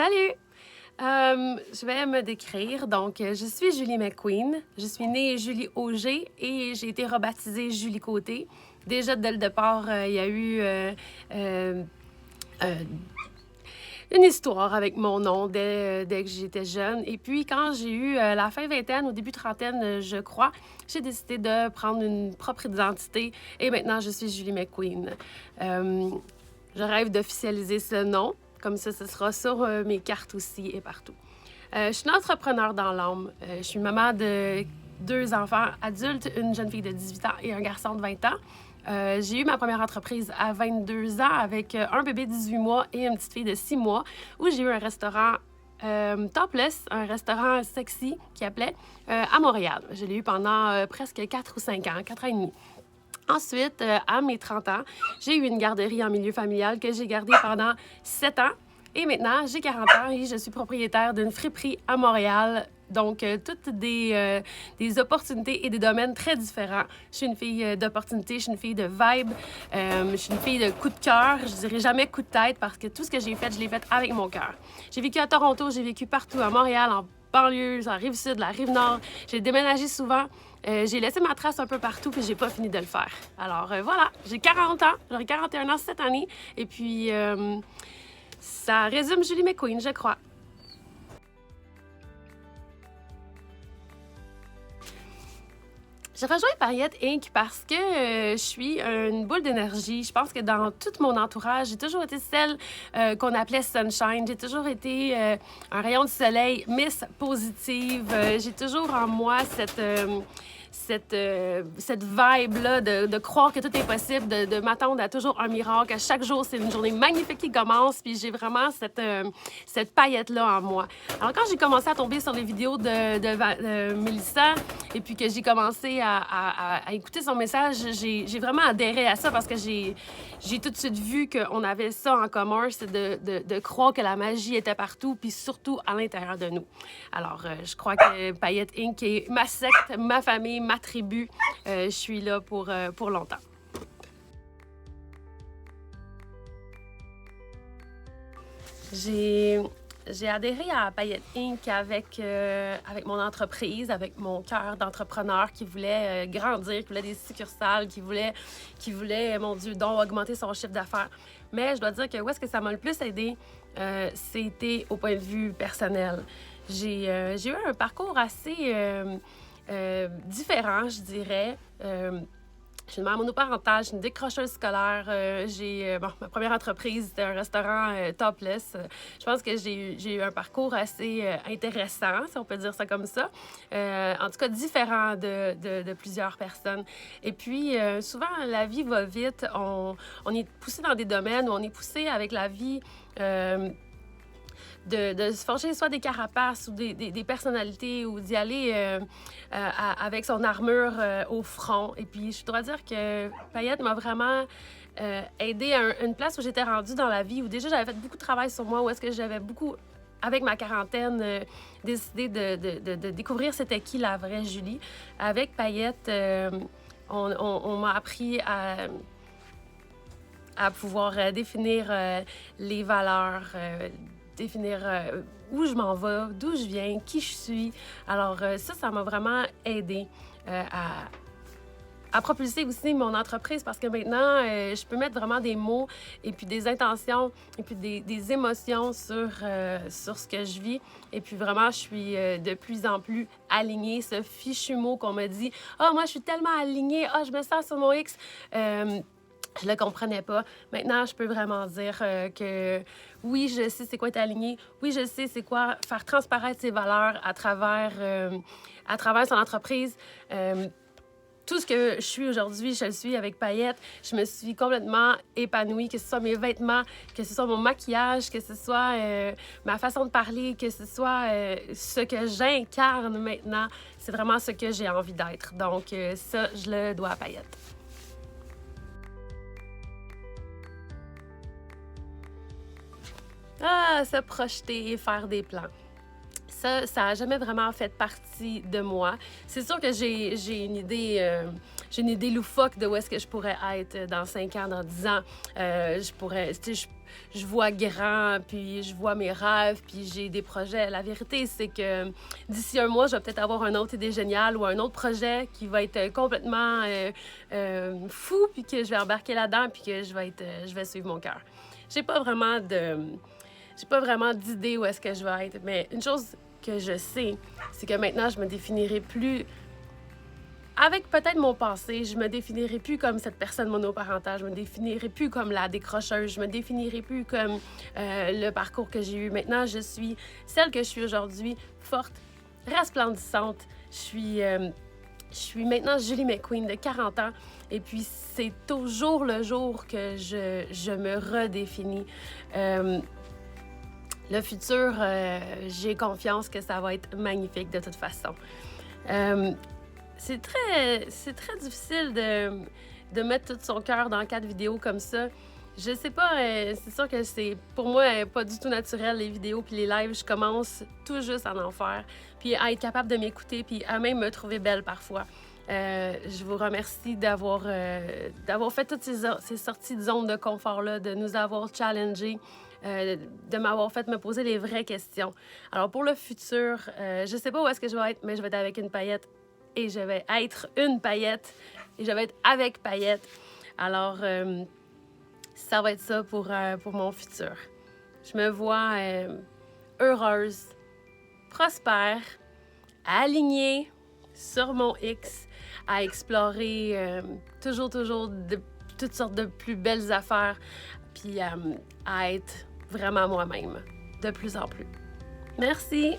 Salut! Je vais me décrire. Donc, je suis Julie McQueen. Je suis née Julie Auger et j'ai été rebaptisée Julie Côté. Déjà, dès le départ, il y a eu une histoire avec mon nom dès que j'étais jeune. Et puis, quand j'ai eu la fin vingtaine, au début trentaine, je crois, j'ai décidé de prendre une propre identité et maintenant, je suis Julie McQueen. Je rêve d'officialiser ce nom. Comme ça, ce sera sur mes cartes aussi et partout. Je suis une entrepreneur dans l'âme. Je suis maman de 2 enfants adultes, une jeune fille de 18 ans et un garçon de 20 ans. J'ai eu ma première entreprise à 22 ans avec un bébé de 18 mois et une petite fille de 6 mois où j'ai eu un restaurant topless, un restaurant sexy qui appelait à Montréal. Je l'ai eu pendant presque 4 ou 5 ans, 4 ans et demi. Ensuite, à mes 30 ans, j'ai eu une garderie en milieu familial que j'ai gardée pendant 7 ans. Et maintenant, j'ai 40 ans et je suis propriétaire d'une friperie à Montréal. Donc, toutes des opportunités et des domaines très différents. Je suis une fille d'opportunités, je suis une fille de vibe, je suis une fille de coup de cœur. Je dirais jamais coup de tête parce que tout ce que j'ai fait, je l'ai fait avec mon cœur. J'ai vécu à Toronto, j'ai vécu partout, à Montréal, en banlieue, sur la rive sud, la rive nord. J'ai déménagé souvent. J'ai laissé ma trace un peu partout, puis j'ai pas fini de le faire. Alors voilà, j'ai 40 ans, j'aurai 41 ans cette année, et puis ça résume Julie McQueen, je crois. J'ai rejoint Paillettes Inc. parce que je suis une boule d'énergie. Je pense que dans tout mon entourage, j'ai toujours été celle qu'on appelait Sunshine. J'ai toujours été un rayon de soleil, Miss Positive. J'ai toujours en moi cette vibe-là de croire que tout est possible, de m'attendre à toujours un miracle. À chaque jour, c'est une journée magnifique qui commence, puis j'ai vraiment cette paillette-là en moi. Alors, quand j'ai commencé à tomber sur les vidéos de Mélissa, et puis que j'ai commencé à écouter son message, j'ai vraiment adhéré à ça parce que j'ai tout de suite vu qu'on avait ça en commun, c'est de croire que la magie était partout, puis surtout à l'intérieur de nous. Alors, je crois que Paillettes Inc. est ma secte, ma famille, ma tribu. Je suis là pour longtemps. J'ai adhéré à Paillettes Inc. avec mon entreprise, avec mon cœur d'entrepreneur qui voulait grandir, qui voulait des succursales, qui voulait, mon Dieu, donc augmenter son chiffre d'affaires. Mais je dois dire que où est-ce que ça m'a le plus aidé, c'était au point de vue personnel. J'ai eu un parcours assez différent, je dirais. Je suis une mère monoparentale, je suis une décrocheuse scolaire. Ma première entreprise, c'était un restaurant topless. Je pense que j'ai eu un parcours assez intéressant, si on peut dire ça comme ça. En tout cas, différent de plusieurs personnes. Et puis, souvent, la vie va vite. On est poussé dans des domaines où on est poussé avec la vie... de se forger soit des carapaces ou des personnalités ou d'y aller avec son armure au front. Et puis, je dois dire que Paillettes m'a vraiment aidée à une place où j'étais rendue dans la vie, où déjà j'avais fait beaucoup de travail sur moi, où est-ce que j'avais beaucoup, avec ma quarantaine, décidé de découvrir c'était qui la vraie Julie. Avec Paillettes, on m'a appris à pouvoir définir les valeurs, définir où je m'en vais, d'où je viens, qui je suis. Alors ça m'a vraiment aidée à propulser aussi mon entreprise parce que maintenant, je peux mettre vraiment des mots et puis des intentions et puis des émotions sur ce que je vis. Et puis vraiment, je suis de plus en plus alignée. Ce fichu mot qu'on m'a dit « Ah, moi, je suis tellement alignée. Ah, je me sens sur mon X. » Je le comprenais pas. Maintenant, je peux vraiment dire que oui, je sais c'est quoi être aligné. Oui, je sais c'est quoi faire transparaître ses valeurs à travers son entreprise. Tout ce que je suis aujourd'hui, je le suis avec Paillettes. Je me suis complètement épanouie, que ce soit mes vêtements, que ce soit mon maquillage, que ce soit ma façon de parler, que ce soit ce que j'incarne maintenant. C'est vraiment ce que j'ai envie d'être. Donc ça, je le dois à Paillettes. Ah, se projeter et faire des plans. Ça n'a jamais vraiment fait partie de moi. C'est sûr que j'ai une idée j'ai une idée loufoque de où est-ce que je pourrais être dans 5 ans, dans 10 ans. Je vois grand, puis je vois mes rêves, puis j'ai des projets. La vérité, c'est que d'ici un mois, je vais peut-être avoir une autre idée géniale ou un autre projet qui va être complètement fou, puis que je vais embarquer là-dedans, puis que je vais suivre mon cœur. J'ai pas vraiment d'idée où est-ce que je vais être, mais une chose que je sais, c'est que maintenant, je me définirai plus avec peut-être mon passé. Je me définirai plus comme cette personne monoparentale, je me définirai plus comme la décrocheuse, je me définirai plus comme le parcours que j'ai eu. Maintenant, je suis celle que je suis aujourd'hui, forte, resplendissante. Je suis maintenant Julie McQueen de 40 ans et puis c'est toujours le jour que je me redéfinis. Le futur, j'ai confiance que ça va être magnifique de toute façon. C'est très difficile de mettre tout son cœur dans 4 vidéos comme ça. Je sais pas, c'est sûr que c'est pour moi pas du tout naturel les vidéos puis les lives. Je commence tout juste à en faire, puis à être capable de m'écouter, puis à même me trouver belle parfois. Je vous remercie d'avoir fait toutes ces sorties de zone de confort-là, de nous avoir challengés, de m'avoir fait me poser les vraies questions. Alors pour le futur, je sais pas où est-ce que je vais être, mais je vais être avec une paillette et je vais être une paillette et je vais être avec paillette. Alors, ça va être ça pour mon futur. Je me vois heureuse, prospère, alignée sur mon X, à explorer toujours de toutes sortes de plus belles affaires, puis à être vraiment moi-même de plus en plus. Merci!